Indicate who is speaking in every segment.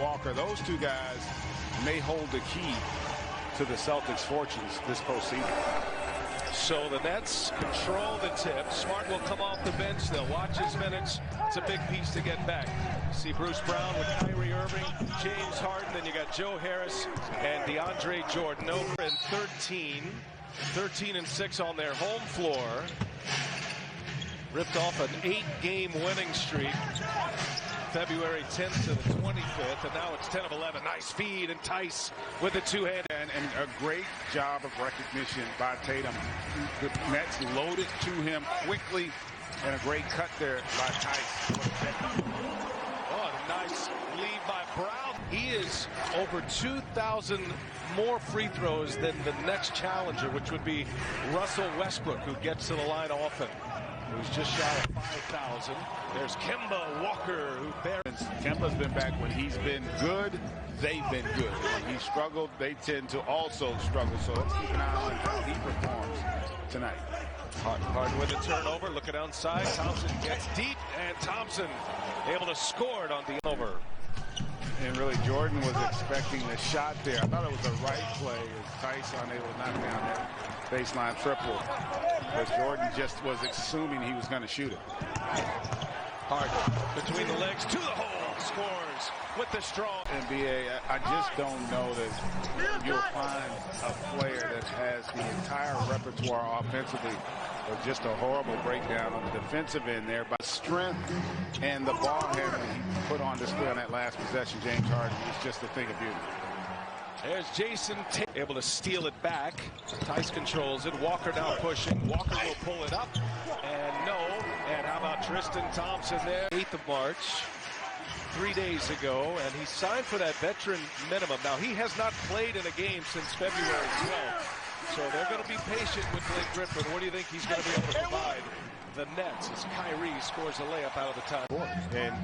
Speaker 1: Walker, those two guys may hold the key to the Celtics' fortunes this postseason.
Speaker 2: So the Nets control the tip. Smart will come off the bench. They'll watch his minutes. It's a big piece to get back. See Bruce Brown with Kyrie Irving, James Harden. Then you got Joe Harris and DeAndre Jordan over in 13-6 on their home floor. Ripped off an 8-game winning streak. February 10th to the 25th, and now it's 10 of 11. Nice feed, and Tice with the two-hand.
Speaker 1: And a great job of recognition by Tatum. The Nets loaded to him quickly, and a great cut there by Tice.
Speaker 2: Oh, a nice lead by Brown. He is over 2,000 more free throws than the next challenger, which would be Russell Westbrook, who gets to the line often. Who's just shy of 5,000. There's Kemba Walker, who bears.
Speaker 1: Kemba's been back. When he's been good, they've been good. When he struggled, they tend to also struggle. So let's keep an eye on how he performs tonight.
Speaker 2: Harden with a turnover, looking outside. Thompson gets deep, and Thompson able to score it on the over.
Speaker 1: And really, Jordan was expecting the shot there. I thought it was the right play as Tice unable to knock down that baseline triple. But Jordan just was assuming he was going to shoot it.
Speaker 2: Harden between the legs to the hole, scores with the strong.
Speaker 1: NBA, I just don't know that you'll find a player that has the entire repertoire offensively. But just a horrible breakdown on the defensive end there. But strength and the ball handling he put on display on that last possession, James Harden, is just a thing of beauty.
Speaker 2: There's Jason Tate able to steal it back. Tice controls it. Walker now pushing. Walker will pull it up. And no. And how about Tristan Thompson there? 8th of March, 3 days ago. And he signed for that veteran minimum. Now, he has not played in a game since February 12th. So they're going to be patient with Blake Griffin. What do you think he's going to be able to provide the Nets as Kyrie scores a layup out of the time?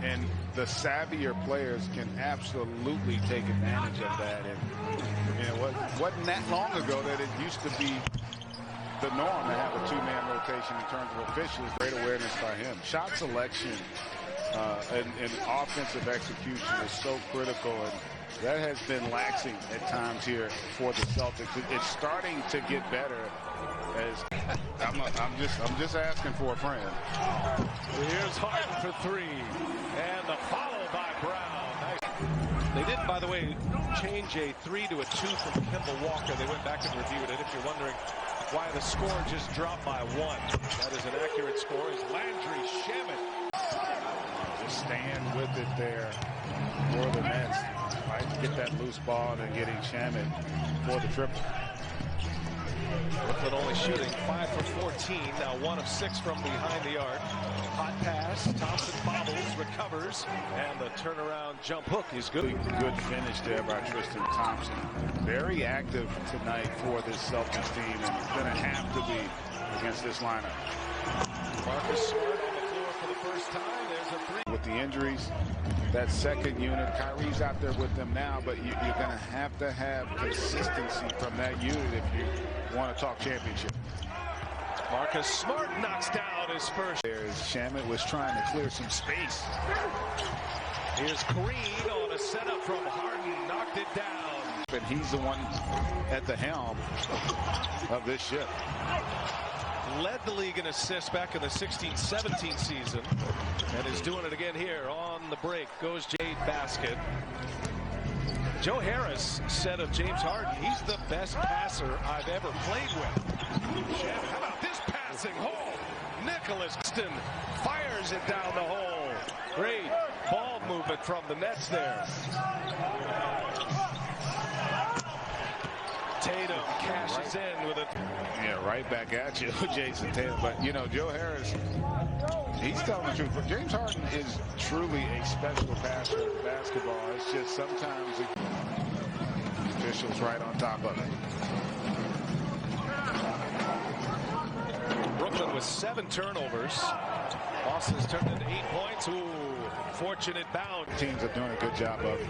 Speaker 1: And the savvier players can absolutely take advantage of that. And you know, it wasn't that long ago that it used to be the norm to have a two-man rotation in terms of officials. Great awareness by him. Shot selection and offensive execution is so critical, and that has been laxing at times here for the Celtics. It's starting to get better. As I'm just asking for a friend.
Speaker 2: Here's Harden for three, and the follow by Brown. Nice. They did, by the way, change a 3 to a 2 from Kemba Walker. They went back and reviewed it. If you're wondering why the score just dropped by 1, that is an accurate score. Is Landry Shamet.
Speaker 1: Just stand with it there for the Nets. Right, get that loose ball and getting Shamet for the triple.
Speaker 2: Brooklyn only shooting 5 for 14. Now 1 of 6 from behind the arc. Hot pass. Thompson bobbles, recovers, and the turnaround jump hook is good.
Speaker 1: Good finish there by Tristan Thompson. Very active tonight for this Celtics team, and going to have to be against this lineup.
Speaker 2: Marcus Smart on the floor for the first time. There's a 3.
Speaker 1: With the injuries, that second unit, Kyrie's out there with them now, but you're going to have consistency from that unit if you want to talk championship.
Speaker 2: Marcus Smart knocks down his first.
Speaker 1: There's Shamet was trying to clear some space.
Speaker 2: Here's Green on a setup from Harden, knocked it down.
Speaker 1: And he's the one at the helm of this ship.
Speaker 2: Led the league in assists back in the 16-17 season, and is doing it again here on the break. Goes Jade basket. Joe Harris said of James Harden, he's the best passer I've ever played with. How about this passing hole? Nicholas Sexton fires it down the hole. Great ball movement from the Nets there. Tatum cashes in with it.
Speaker 1: Yeah, right back at you, Jason Tatum. But, you know, Joe Harris, he's telling the truth. But James Harden is truly a special passer of basketball. It's just sometimes the officials right on top of it.
Speaker 2: Brooklyn with 7 turnovers. Boston's turned into 8 points. Ooh, fortunate bound.
Speaker 1: Teams are doing a good job of it.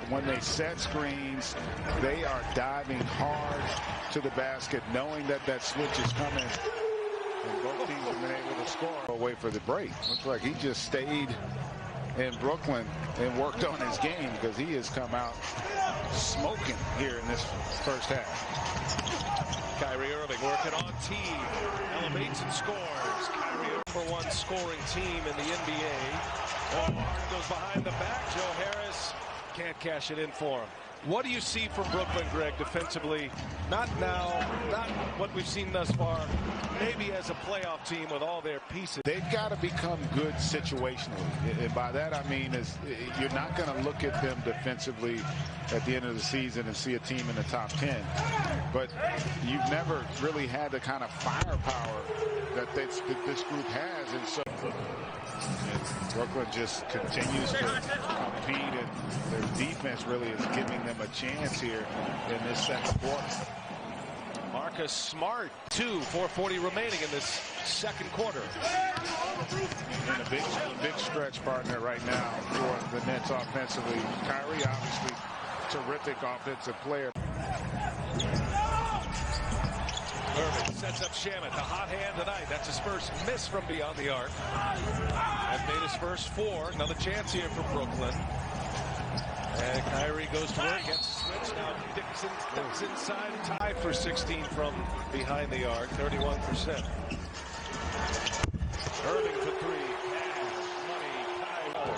Speaker 1: When they set screens, they are diving hard to the basket, knowing that that switch is coming. And both teams have been able to score away for the break. Looks like he just stayed in Brooklyn and worked on his game, because he has come out smoking here in this first half.
Speaker 2: Kyrie Irving working on team, elevates and scores. Kyrie Irving, #1 scoring team in the NBA. Oh, Harden goes behind the back. Joe Harris can't cash it in for him. What do you see from Brooklyn, Greg, defensively? Not now, not what we've seen thus far. Maybe as a playoff team with all their pieces.
Speaker 1: They've got to become good situationally. And by that I mean is you're not going to look at them defensively at the end of the season and see a team in the top 10. But you've never really had the kind of firepower that this group has. And so Brooklyn just continues to compete, and their defense really is giving them a chance here in this second quarter.
Speaker 2: Marcus Smart, 4:40 remaining in this second quarter.
Speaker 1: And a big stretch partner right now for the Nets offensively. Kyrie, obviously, terrific offensive player.
Speaker 2: Irving sets up Shamet, the hot hand tonight. That's his first miss from beyond the arc. Has made his first 4. Another chance here for Brooklyn. And Kyrie goes to work, gets a switch. Now Dixon steps inside, tied for 16 from behind the arc, 31%. Irving for 3. Money.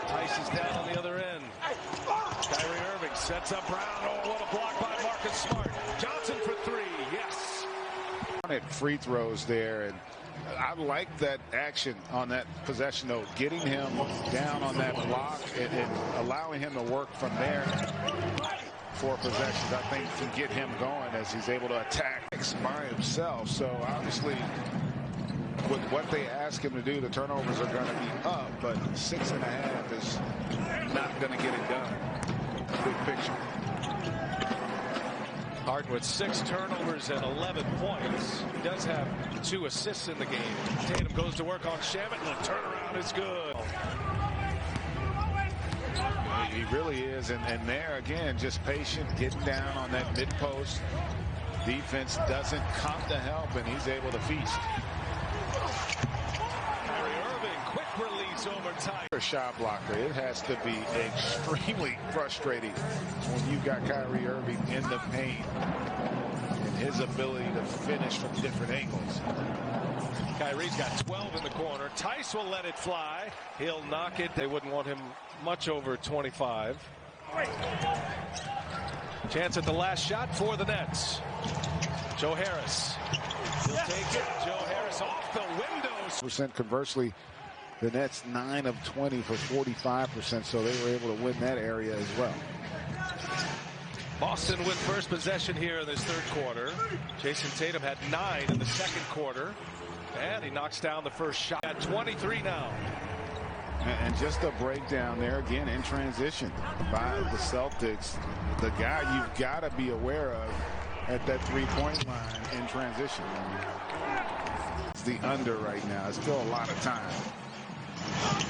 Speaker 2: Tice is down on the other end. Kyrie Irving sets up Brown. Oh, what a block by Marcus Smart. Johnson for 3. Yes.
Speaker 1: At free throws there, and I like that action on that possession, though, getting him down on that block and allowing him to work from there for possessions. I think can get him going as he's able to attack by himself. So obviously with what they ask him to do, the turnovers are going to be up, but 6.5 is not going to get it done. Big picture.
Speaker 2: Harden with 6 turnovers and 11 points. He does have 2 assists in the game. Tatum goes to work on Shamet, and the turnaround is good.
Speaker 1: He really is, and there again, just patient, getting down on that mid post. Defense doesn't come to help, and he's able to feast.
Speaker 2: Kyrie Irving, quick release over time.
Speaker 1: Shot blocker. It has to be extremely frustrating when you've got Kyrie Irving in the paint and his ability to finish from different angles.
Speaker 2: Kyrie's got 12 in the corner. Tice will let it fly. He'll knock it. They wouldn't want him much over 25. Chance at the last shot for the Nets. Joe Harris. He'll take it. Joe Harris off the windows.
Speaker 1: Conversely, the Nets 9 of 20 for 45%, so they were able to win that area as well.
Speaker 2: Boston with first possession here in this third quarter. Jason Tatum had 9 in the second quarter, and he knocks down the first shot at 23 now.
Speaker 1: And just a breakdown there again in transition by the Celtics. The guy you've got to be aware of at that three-point line in transition. It's the under right now. It's still a lot of time.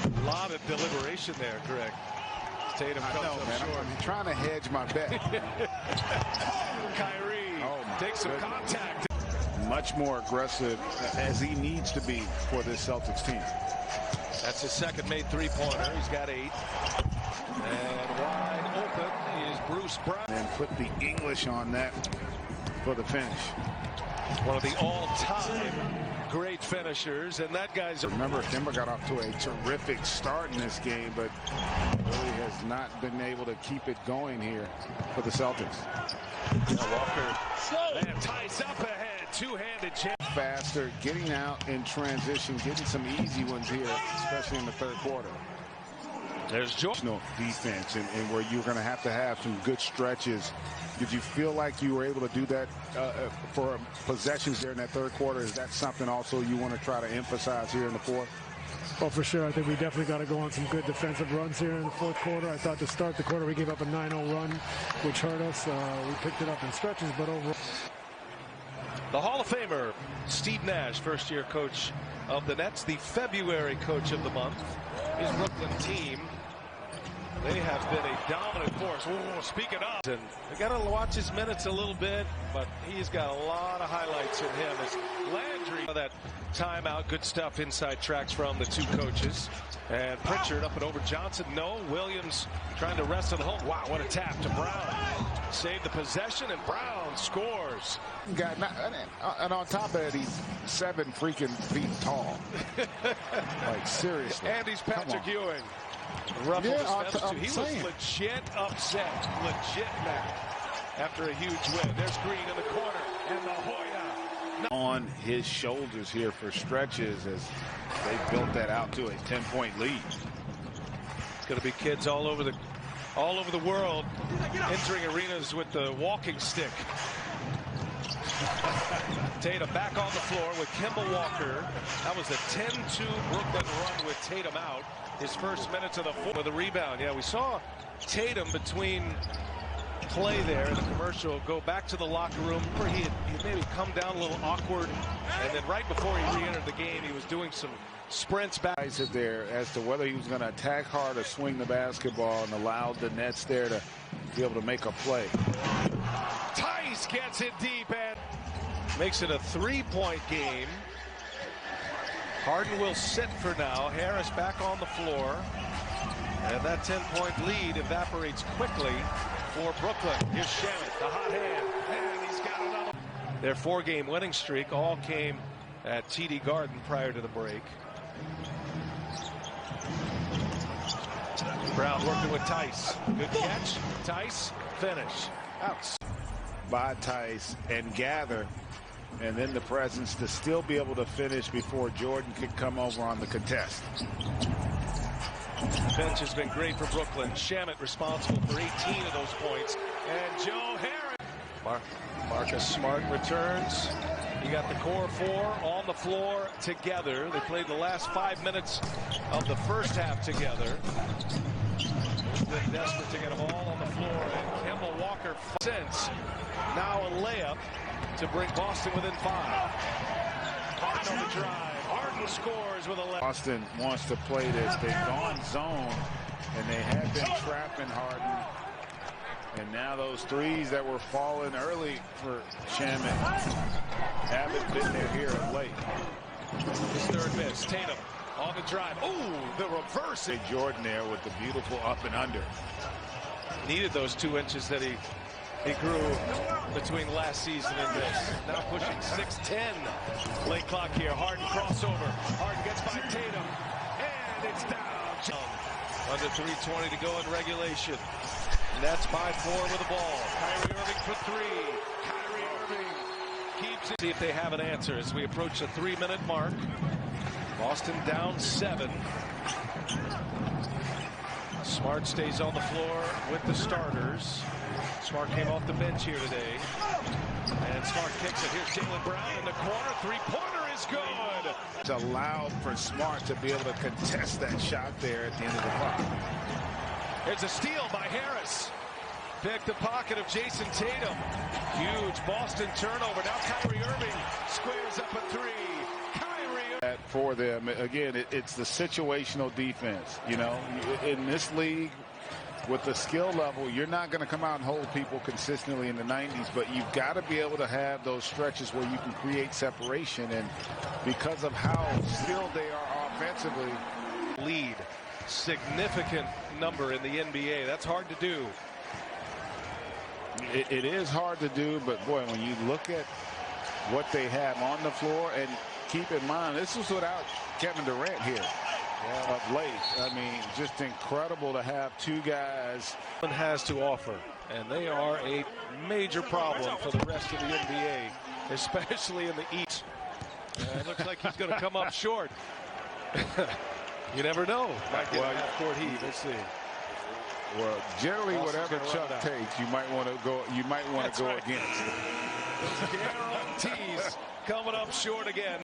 Speaker 2: A lot of deliberation there, Greg. Tatum comes up short.
Speaker 1: I'm trying to hedge my bet.
Speaker 2: Kyrie takes some contact.
Speaker 1: Much more aggressive as he needs to be for this Celtics team.
Speaker 2: That's his second made three-pointer. He's got 8. And wide open is Bruce Brown.
Speaker 1: And put the English on that for the finish.
Speaker 2: One of the all-time great finishers, and that guy's...
Speaker 1: Remember, Denver got off to a terrific start in this game, but really has not been able to keep it going here for the Celtics.
Speaker 2: Walker, man, ties up ahead, two-handed chance.
Speaker 1: Faster, getting out in transition, getting some easy ones here, especially in the third quarter.
Speaker 2: There's
Speaker 1: Jordan. Defense, and where you're going to have some good stretches. Did you feel like you were able to do that for possessions there in that third quarter? Is that something also you want to try to emphasize here in the fourth?
Speaker 3: Well, for sure. I think we definitely got to go on some good defensive runs here in the fourth quarter. I thought to start the quarter we gave up a 9-0 run, which hurt us. We picked it up in stretches, but overall.
Speaker 2: The Hall of Famer, Steve Nash, first-year coach of the Nets, the February coach of the month. His Brooklyn team They have been a dominant force. Ooh, speaking of, and we got to watch his minutes a little bit, but he's got a lot of highlights in him. As Landry, that timeout, good stuff inside tracks from the two coaches. And Pritchard up and over Johnson. No, Williams trying to wrestle home. Wow, what a tap to Brown. Saved the possession, and Brown scores.
Speaker 1: And on top of that, he's 7 freaking feet tall. Like, seriously.
Speaker 2: And he's Patrick Ewing. Ruffled his feathers too. He was legit upset. Legit mad after a huge win. There's Green in the corner. And the Hoya.
Speaker 1: On his shoulders here for stretches as they built that out to a 10-point lead.
Speaker 2: It's going to be kids all over the world entering arenas with the walking stick. Tatum back on the floor with Kemba Walker. That was a 10-2 Brooklyn run with Tatum out. His first minutes of the fourth with a rebound. Yeah, we saw Tatum between play there in the commercial go back to the locker room where he had maybe come down a little awkward, and then right before he re-entered the game, he was doing some sprints back.
Speaker 1: There as to whether he was going to attack hard or swing the basketball, and allowed the Nets there to be able to make a play.
Speaker 2: Tice gets it deep and makes it a 3-point game. Harden will sit for now. Harris back on the floor. And that 10-point lead evaporates quickly for Brooklyn. Here's Shamet, the hot hand. And he's got another. Their 4-game winning streak all came at TD Garden prior to the break. Brown working with Tice. Good catch. Tice, finish. Out.
Speaker 1: By Tice and gather. And then the presence to still be able to finish before Jordan could come over on the contest.
Speaker 2: The bench has been great for Brooklyn. Shamet responsible for 18 of those points. And Joe Harris. Marcus Smart returns. You got the core 4 on the floor together. They played the last 5 minutes of the first half together. Been desperate to get them all on the floor. And Kemba Walker since now a layup to bring Boston within 5. Harden on the drive. Harden scores with a layup.
Speaker 1: Boston wants to play this. They've gone zone, and they have been trapping Harden. And now those threes that were falling early for Shamet haven't been there here of late.
Speaker 2: His third miss. Tatum on the drive. Ooh, the reverse.
Speaker 1: Jordan there with the beautiful up and under.
Speaker 2: Needed those 2 inches that he grew between last season and this. Now pushing 6'10". Late clock here. Harden crossover. Harden gets by Tatum. And it's down. Under 3:20 to go in regulation. Nets by 4 with the ball. Kyrie Irving for 3. Kyrie Irving keeps it. See if they have an answer as we approach the 3-minute mark. Boston down 7. Smart stays on the floor with the starters. Smart came off the bench here today. And Smart kicks it. Here's Jaylen Brown in the corner. 3-pointer is good.
Speaker 1: It's allowed for Smart to be able to contest that shot there at the end of the clock.
Speaker 2: There's a steal by Harris. Pick the pocket of Jason Tatum. Huge Boston turnover. Now Kyrie Irving squares up a 3. Kyrie.
Speaker 1: For them, again, it's the situational defense. You know, in this league, with the skill level, you're not going to come out and hold people consistently in the 90s, but you've got to be able to have those stretches where you can create separation. And because of how skilled they are offensively,
Speaker 2: lead significant number in the NBA. That's hard to do.
Speaker 1: It is hard to do, but boy, when you look at what they have on the floor, and keep in mind, this was without Kevin Durant here. Of late. I mean, just incredible to have 2 guys.
Speaker 2: Has to offer, and they are a major problem for the rest of the NBA, especially in the East. It looks like he's going to come up short. You never know. Might get half-court heat. Let's see.
Speaker 1: Well, generally, whatever Chuck takes, you might want to go. You might want to go against.
Speaker 2: Guarantees coming up short again.